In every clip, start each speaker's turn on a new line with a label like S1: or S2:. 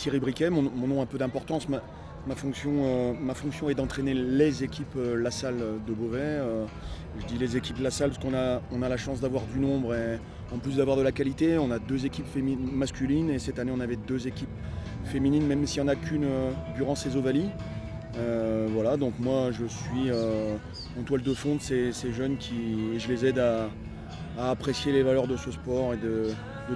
S1: Thierry Briquet, mon nom a un peu d'importance. Ma fonction est d'entraîner les équipes La Salle de Beauvais. Je dis les équipes La Salle parce qu'on a la chance d'avoir du nombre et en plus d'avoir de la qualité. On a 2 équipes masculines et cette année on avait 2 équipes féminines, même s'il n'y en a qu'une durant ces Ovalies. Voilà, donc moi je suis en toile de fond de ces jeunes et je les aide à apprécier les valeurs de ce sport et de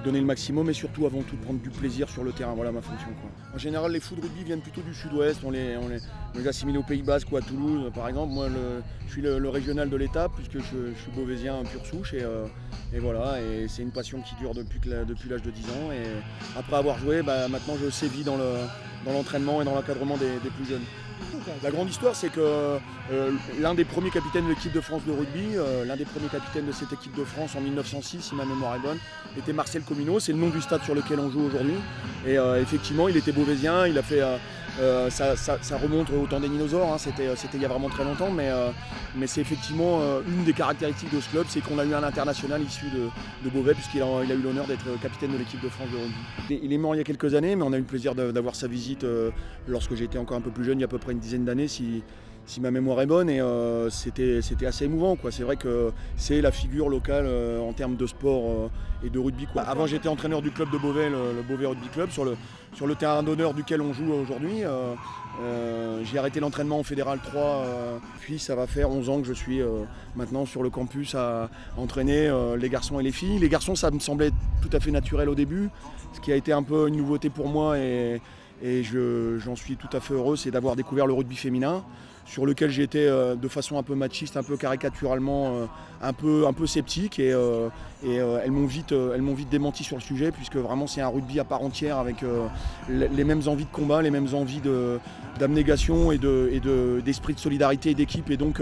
S1: donner le maximum et surtout avant tout de prendre du plaisir sur le terrain. Voilà ma fonction, quoi. En général les fous de rugby viennent plutôt du sud-ouest, on les assimile au Pays Basque ou à Toulouse par exemple. Moi je suis le régional de l'étape puisque je suis beauvaisien pure souche et voilà, et c'est une passion qui dure depuis l'âge de 10 ans et après avoir joué, maintenant je sévis dans l'entraînement et dans l'encadrement des plus jeunes. La grande histoire, c'est que l'un des premiers capitaines de l'équipe de France de rugby, l'un des premiers capitaines de cette équipe de France en 1906, si ma mémoire est bonne, était Marcel Comino. C'est le nom du stade sur lequel on joue aujourd'hui. Et effectivement, il était beauvaisien. Il a fait, ça remonte au temps des dinosaures. Hein, c'était il y a vraiment très longtemps, mais c'est effectivement une des caractéristiques de ce club, c'est qu'on a eu un international issu de Beauvais, puisqu'il a eu l'honneur d'être capitaine de l'équipe de France de rugby. Il est mort il y a quelques années, mais on a eu le plaisir d'avoir sa visite lorsque j'étais encore un peu plus jeune, il y a à peu près une dizaine d'années, si ma mémoire est bonne, et c'était assez émouvant, quoi. C'est vrai que c'est la figure locale en termes de sport et de rugby, quoi. Avant j'étais entraîneur du club de Beauvais, le Beauvais Rugby Club, sur le terrain d'honneur duquel on joue aujourd'hui. J'ai arrêté l'entraînement en Fédéral 3, puis ça va faire 11 ans que je suis maintenant sur le campus à entraîner les garçons et les filles. Les garçons, ça me semblait tout à fait naturel au début, ce qui a été un peu une nouveauté pour moi et j'en suis tout à fait heureux, c'est d'avoir découvert le rugby féminin, sur lequel j'ai été de façon un peu machiste, un peu caricaturalement, un peu sceptique et elles m'ont vite démenti sur le sujet, puisque vraiment c'est un rugby à part entière avec les mêmes envies de combat, les mêmes envies d'abnégation et d'esprit de solidarité et d'équipe, et donc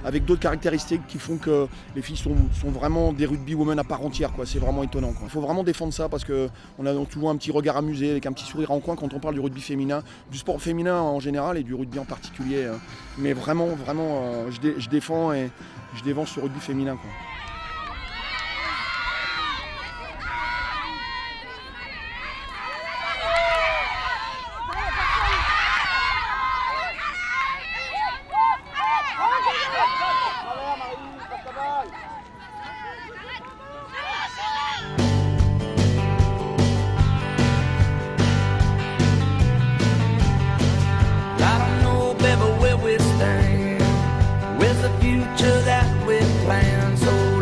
S1: avec d'autres caractéristiques qui font que les filles sont vraiment des rugby women à part entière, quoi. C'est vraiment étonnant, quoi. Il faut vraiment défendre ça parce qu'on a toujours un petit regard amusé, avec un petit sourire en coin quand on parle du rugby féminin, du sport féminin en général et du rugby en particulier. Mais vraiment, je défends et je défends ce rugby féminin, quoi.
S2: Where's the future that we plan? So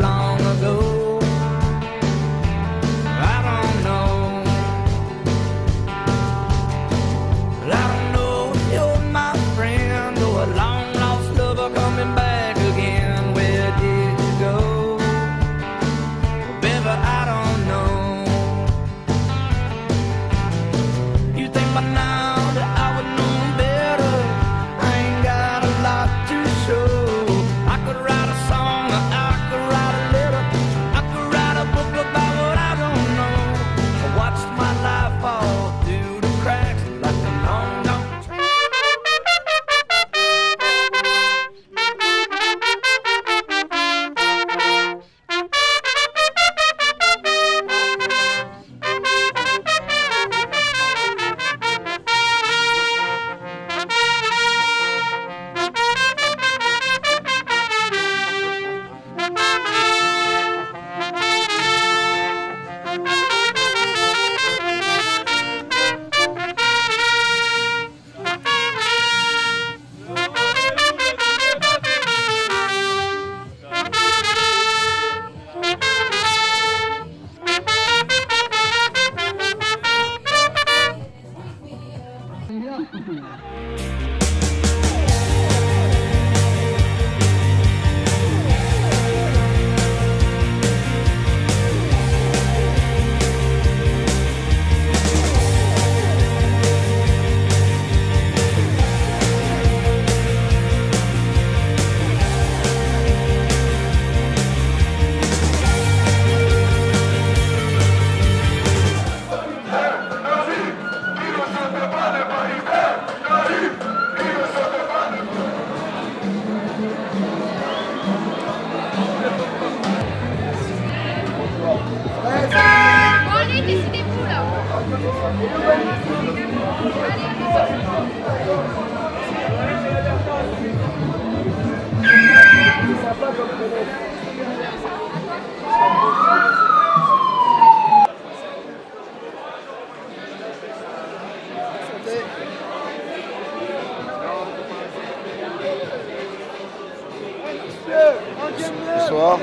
S2: Bonsoir.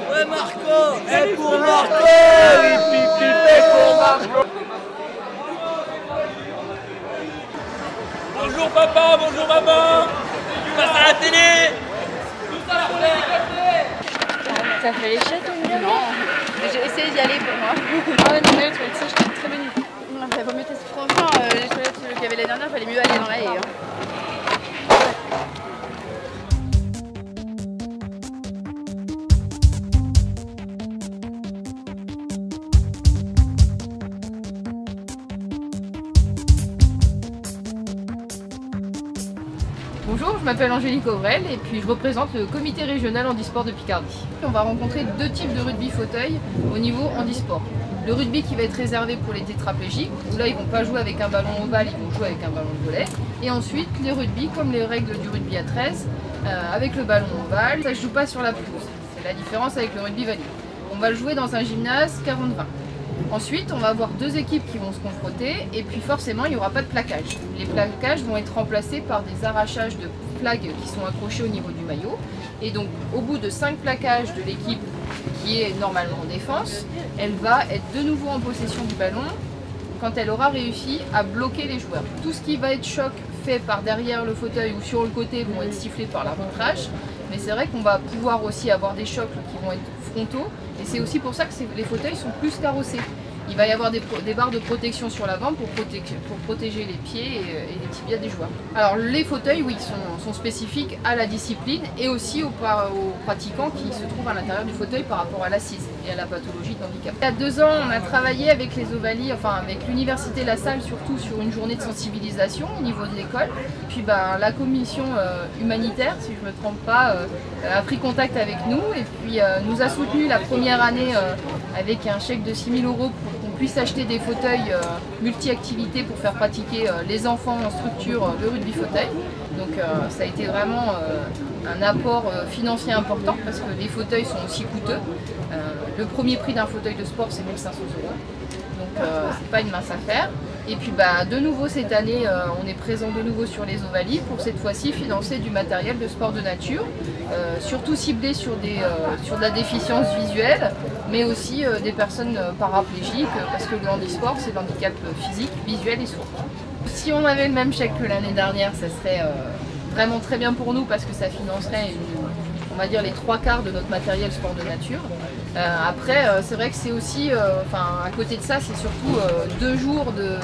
S3: Ouais Marco, et pour Marco, et pour Marco. Bonjour papa, bonjour maman. Tu passes à la télé.
S4: Ça fait l'échec au milieu? Non, j'ai essayé d'y aller pour moi. Ah ouais, non mais les toilettes, ça, j'étais très bonne idée. Non, ça vaut mieux tester. Franchement, les toilettes qu'il y avait l'année dernière, fallait mieux aller dans la haie.
S5: Bonjour, je m'appelle Angélique Aurel et puis je représente le comité régional handisport de Picardie. On va rencontrer deux types de rugby fauteuil au niveau handisport. Le rugby qui va être réservé pour les tétraplégiques, où là ils ne vont pas jouer avec un ballon ovale, ils vont jouer avec un ballon de volley. Et ensuite les rugby comme les règles du rugby à 13, avec le ballon ovale, ça ne se joue pas sur la pelouse. C'est la différence avec le rugby valide. On va le jouer dans un gymnase 40-20. Ensuite, on va avoir deux équipes qui vont se confronter et puis forcément, il n'y aura pas de plaquage. Les plaquages vont être remplacés par des arrachages de flags qui sont accrochés au niveau du maillot. Et donc, au bout de 5 plaquages de l'équipe qui est normalement en défense, elle va être de nouveau en possession du ballon quand elle aura réussi à bloquer les joueurs. Tout ce qui va être choc fait par derrière le fauteuil ou sur le côté vont être sifflés par l'arbitrage. Mais c'est vrai qu'on va pouvoir aussi avoir des chocs qui vont être frontaux. Et c'est aussi pour ça que les fauteuils sont plus carrossés. Il va y avoir des barres de protection sur l'avant pour protéger les pieds et les tibias des joueurs. Alors les fauteuils, oui, sont spécifiques à la discipline et aussi aux pratiquants qui se trouvent à l'intérieur du fauteuil par rapport à l'assise et à la pathologie de handicap. Il y a 2 ans, on a travaillé avec les Ovalies, enfin avec l'Université La Salle surtout sur une journée de sensibilisation au niveau de l'école. Puis la commission humanitaire, si je ne me trompe pas, a pris contact avec nous et puis nous a soutenu la première année avec un chèque de 6 000 € pour qu'on puisse acheter des fauteuils multi-activités pour faire pratiquer les enfants en structure le rugby fauteuil. Donc ça a été vraiment un apport financier important parce que les fauteuils sont aussi coûteux. Le premier prix d'un fauteuil de sport c'est 1 500 €. Donc c'est pas une mince affaire. Et puis de nouveau cette année, on est présent de nouveau sur les Ovalies pour cette fois-ci financer du matériel de sport de nature, surtout ciblé sur de la déficience visuelle, mais aussi des personnes paraplégiques, parce que le handisport c'est l'handicap physique, visuel et sourd. Si on avait le même chèque que l'année dernière, ça serait vraiment très bien pour nous parce que ça financerait on va dire les 3/4 de notre matériel sport de nature. Après, c'est vrai que c'est aussi, à côté de ça, c'est surtout 2 jours de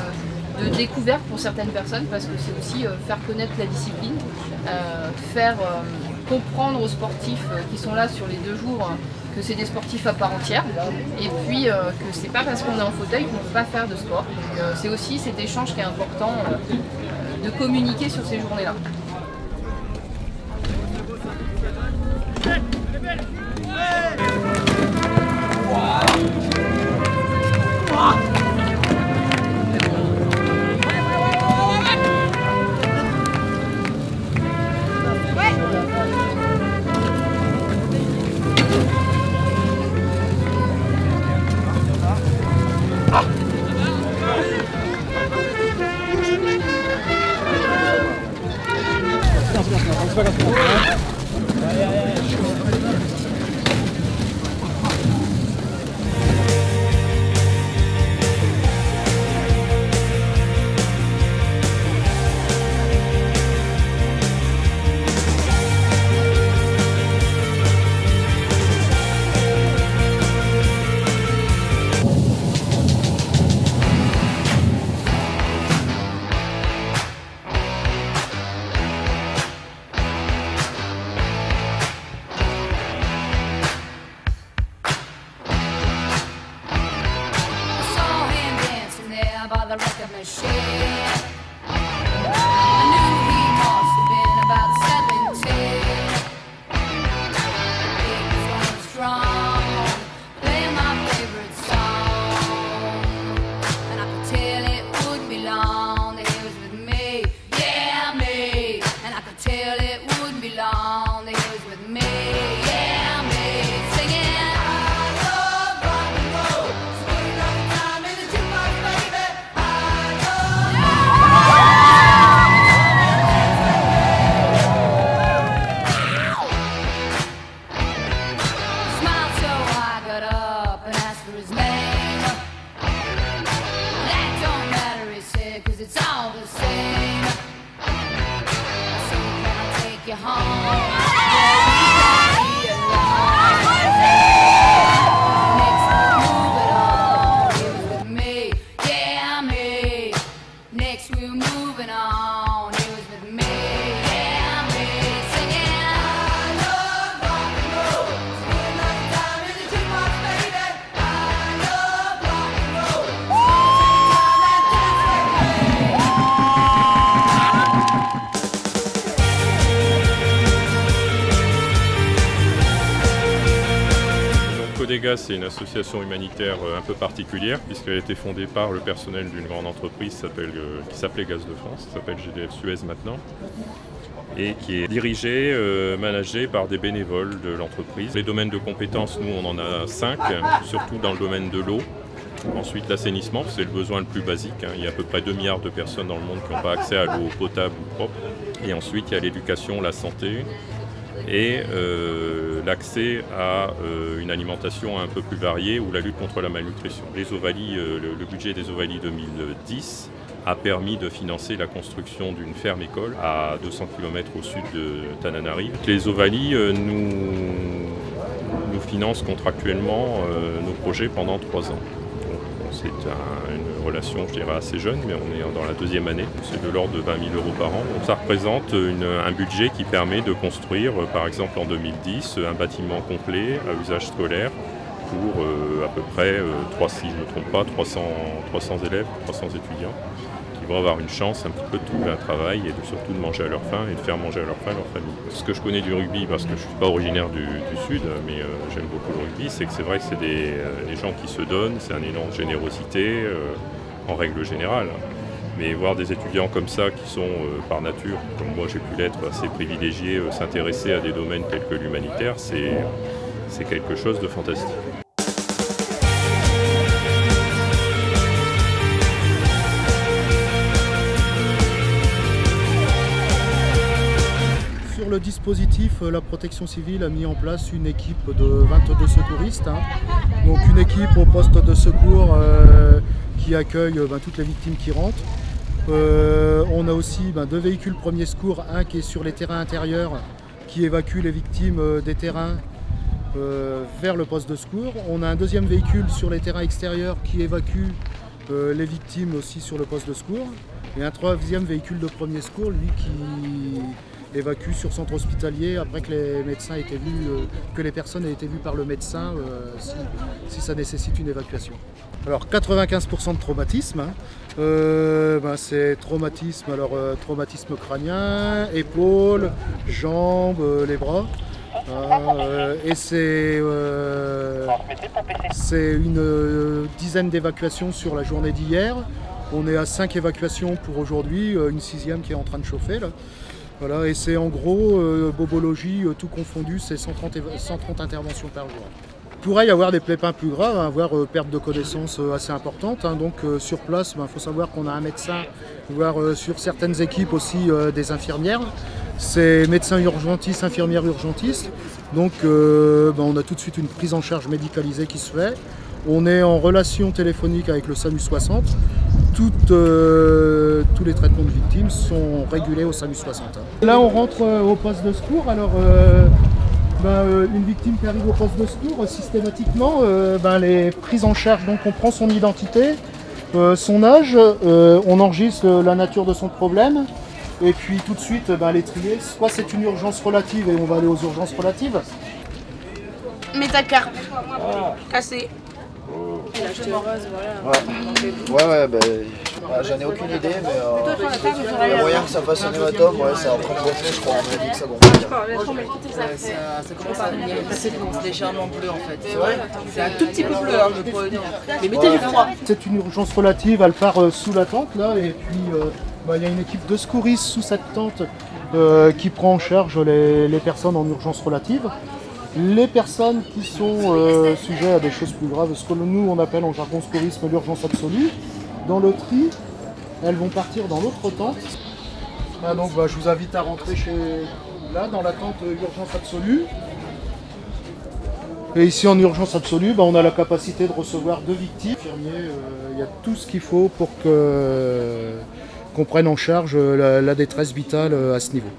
S5: découverte pour certaines personnes parce que c'est aussi faire connaître la discipline, faire comprendre aux sportifs qui sont là sur les 2 jours que c'est des sportifs à part entière et puis que c'est pas parce qu'on est en fauteuil qu'on ne peut pas faire de sport. C'est aussi cet échange qui est important de communiquer sur ces journées-là.
S2: Bodega, c'est une association humanitaire un peu particulière puisqu'elle a été fondée par le personnel d'une grande entreprise qui s'appelait Gaz de France, qui s'appelle GDF Suez maintenant, et qui est dirigée, managée par des bénévoles de l'entreprise. Les domaines de compétences, nous on en a 5, surtout dans le domaine de l'eau. Ensuite l'assainissement, c'est le besoin le plus basique. Il y a à peu près 2 milliards de personnes dans le monde qui n'ont pas accès à l'eau potable ou propre. Et ensuite il y a l'éducation, la santé et l'accès à une alimentation un peu plus variée ou la lutte contre la malnutrition. Les Ovalis, le budget des Ovalis 2010 a permis de financer la construction d'une ferme-école à 200 km au sud de Tananarive. Les Ovalis nous financent contractuellement nos projets pendant 3 ans. C'est une relation, je dirais, assez jeune, mais on est dans la 2e année. C'est de l'ordre de 20 000 € par an. Donc ça représente un budget qui permet de construire, par exemple en 2010, un bâtiment complet à usage scolaire pour à peu près, si je ne me trompe pas, 300 élèves, 300 étudiants qui vont avoir une chance un petit peu de trouver un travail et surtout de manger à leur faim et de faire manger à leur faim leur famille. Ce que je connais du rugby, parce que je ne suis pas originaire du Sud, mais j'aime beaucoup le rugby, c'est que c'est vrai que c'est des gens qui se donnent, c'est un élan de générosité en règle générale. Mais voir des étudiants comme ça qui sont par nature, comme moi j'ai pu l'être, assez privilégiés, s'intéresser à des domaines tels que l'humanitaire, c'est quelque chose de fantastique.
S6: Sur le dispositif, la protection civile a mis en place une équipe de 22 secouristes. Donc une équipe au poste de secours qui accueille toutes les victimes qui rentrent. On a aussi 2 véhicules premiers secours, un qui est sur les terrains intérieurs qui évacue les victimes des terrains vers le poste de secours. On a un 2e véhicule sur les terrains extérieurs qui évacue les victimes aussi sur le poste de secours. Et un 3e véhicule de premier secours, lui, qui évacue sur centre hospitalier après que les médecins aient été vus, que les personnes aient été vues par le médecin si ça nécessite une évacuation. Alors 95% de traumatisme, c'est traumatisme, traumatisme crânien, épaules, jambes, les bras. Et c'est une dizaine d'évacuations sur la journée d'hier. On est à 5 évacuations pour aujourd'hui, une 6e qui est en train de chauffer là. Voilà, et c'est en gros, bobologie, tout confondu, c'est 130 interventions par jour. Il pourrait y avoir des pépins plus graves, voire perte de connaissances assez importante. Donc sur place, faut savoir qu'on a un médecin, voire sur certaines équipes aussi des infirmières. C'est médecins urgentistes, infirmières urgentistes. Donc on a tout de suite une prise en charge médicalisée qui se fait. On est en relation téléphonique avec le SAMU 60. Tous les traitements de victimes sont régulés au SAMU 60. Là on rentre au poste de secours. Alors une victime qui arrive au poste de secours, systématiquement les prises en charge, donc on prend son identité, son âge, on enregistre la nature de son problème et puis tout de suite les trier. Soit c'est une urgence relative et on va aller aux urgences relatives.
S4: Métacarpe, cassé.
S7: J'en ai aucune idée, mais il y a moyen que ça fasse un hématome, c'est en train de gonfler, je crois, on m'a dit que ça gonflait.
S3: Ça commence à venir légèrement bleu en fait. C'est vrai ? C'est un tout petit peu bleu, mais mettez du froid.
S6: C'est une urgence relative, elle part sous la tente là, et puis il y a une équipe de secouristes sous cette tente qui prend en charge les personnes en urgence relative. Les personnes qui sont sujets à des choses plus graves, ce que nous on appelle en jargon secourisme l'urgence absolue, dans le tri, elles vont partir dans l'autre tente. Donc je vous invite à rentrer là dans la tente urgence absolue. Et ici en urgence absolue, on a la capacité de recevoir 2 victimes. Il y a tout ce qu'il faut pour qu'on prenne en charge la détresse vitale à ce niveau.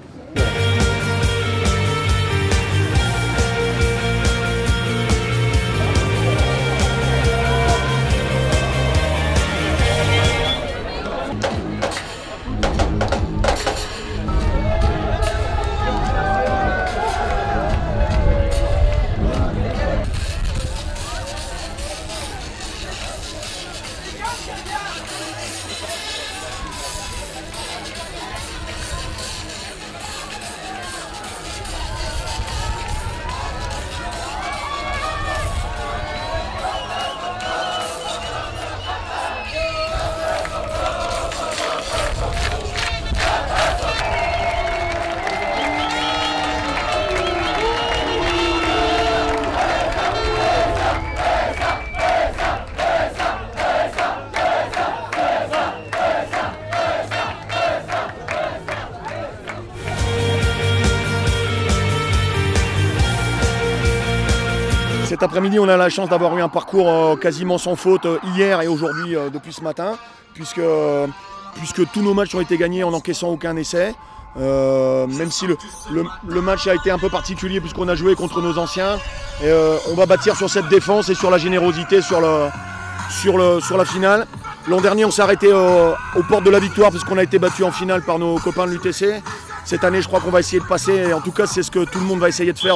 S1: Cet après-midi, on a la chance d'avoir eu un parcours quasiment sans faute hier et aujourd'hui depuis ce matin, puisque tous nos matchs ont été gagnés en n'encaissant aucun essai. Même si le match a été un peu particulier puisqu'on a joué contre nos anciens. Et, on va bâtir sur cette défense et sur la générosité sur la finale. L'an dernier, on s'est arrêté aux portes de la victoire puisqu'on a été battu en finale par nos copains de l'UTC. Cette année, je crois qu'on va essayer de passer. Et en tout cas, c'est ce que tout le monde va essayer de faire.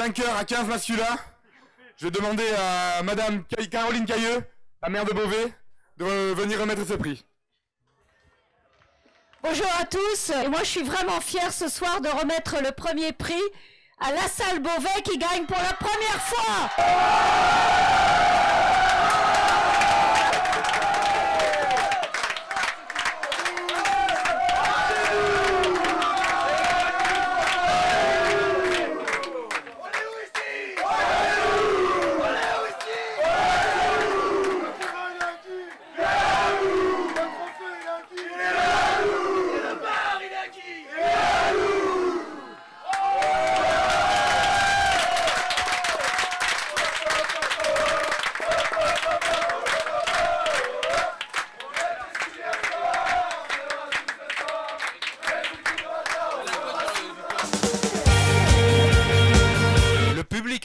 S8: vainqueur à 15 masculins. Je vais demander à Madame Caroline Cailleux, la maire de Beauvais, de venir remettre ce prix.
S9: Bonjour à tous, et moi je suis vraiment fière ce soir de remettre le premier prix à La Salle Beauvais qui gagne pour la première fois.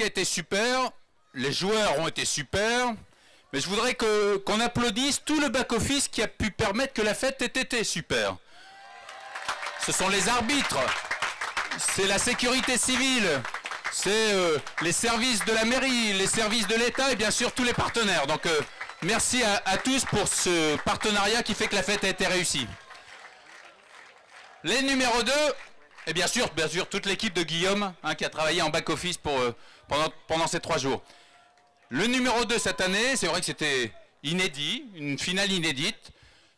S10: A été super, les joueurs ont été super, mais je voudrais qu'on applaudisse tout le back-office qui a pu permettre que la fête ait été super. Ce sont les arbitres, c'est la sécurité civile, c'est les services de la mairie, les services de l'État et bien sûr tous les partenaires. Donc merci à tous pour ce partenariat qui fait que la fête a été réussie. Les numéros 2, et bien sûr toute l'équipe de Guillaume hein, qui a travaillé en back-office pendant ces 3 jours. Le numéro 2 cette année, c'est vrai que c'était inédit, une finale inédite.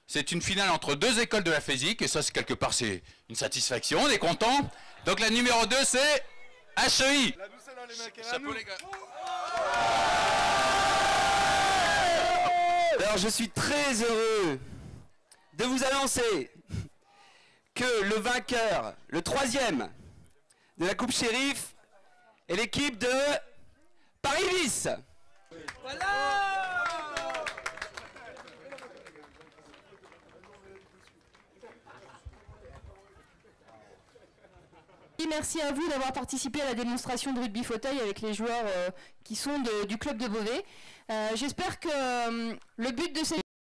S10: C'est une finale entre 2 écoles de la physique et ça c'est quelque part c'est une satisfaction, on est content. Donc la numéro 2 c'est HEI. Chapeau les gars.
S11: Alors je suis très heureux de vous annoncer que le vainqueur, le 3e de la Coupe Shérif est l'équipe de Paris-Vis. Voilà.
S12: Merci à vous d'avoir participé à la démonstration de rugby fauteuil avec les joueurs qui sont du club de Beauvais. J'espère que le but de cette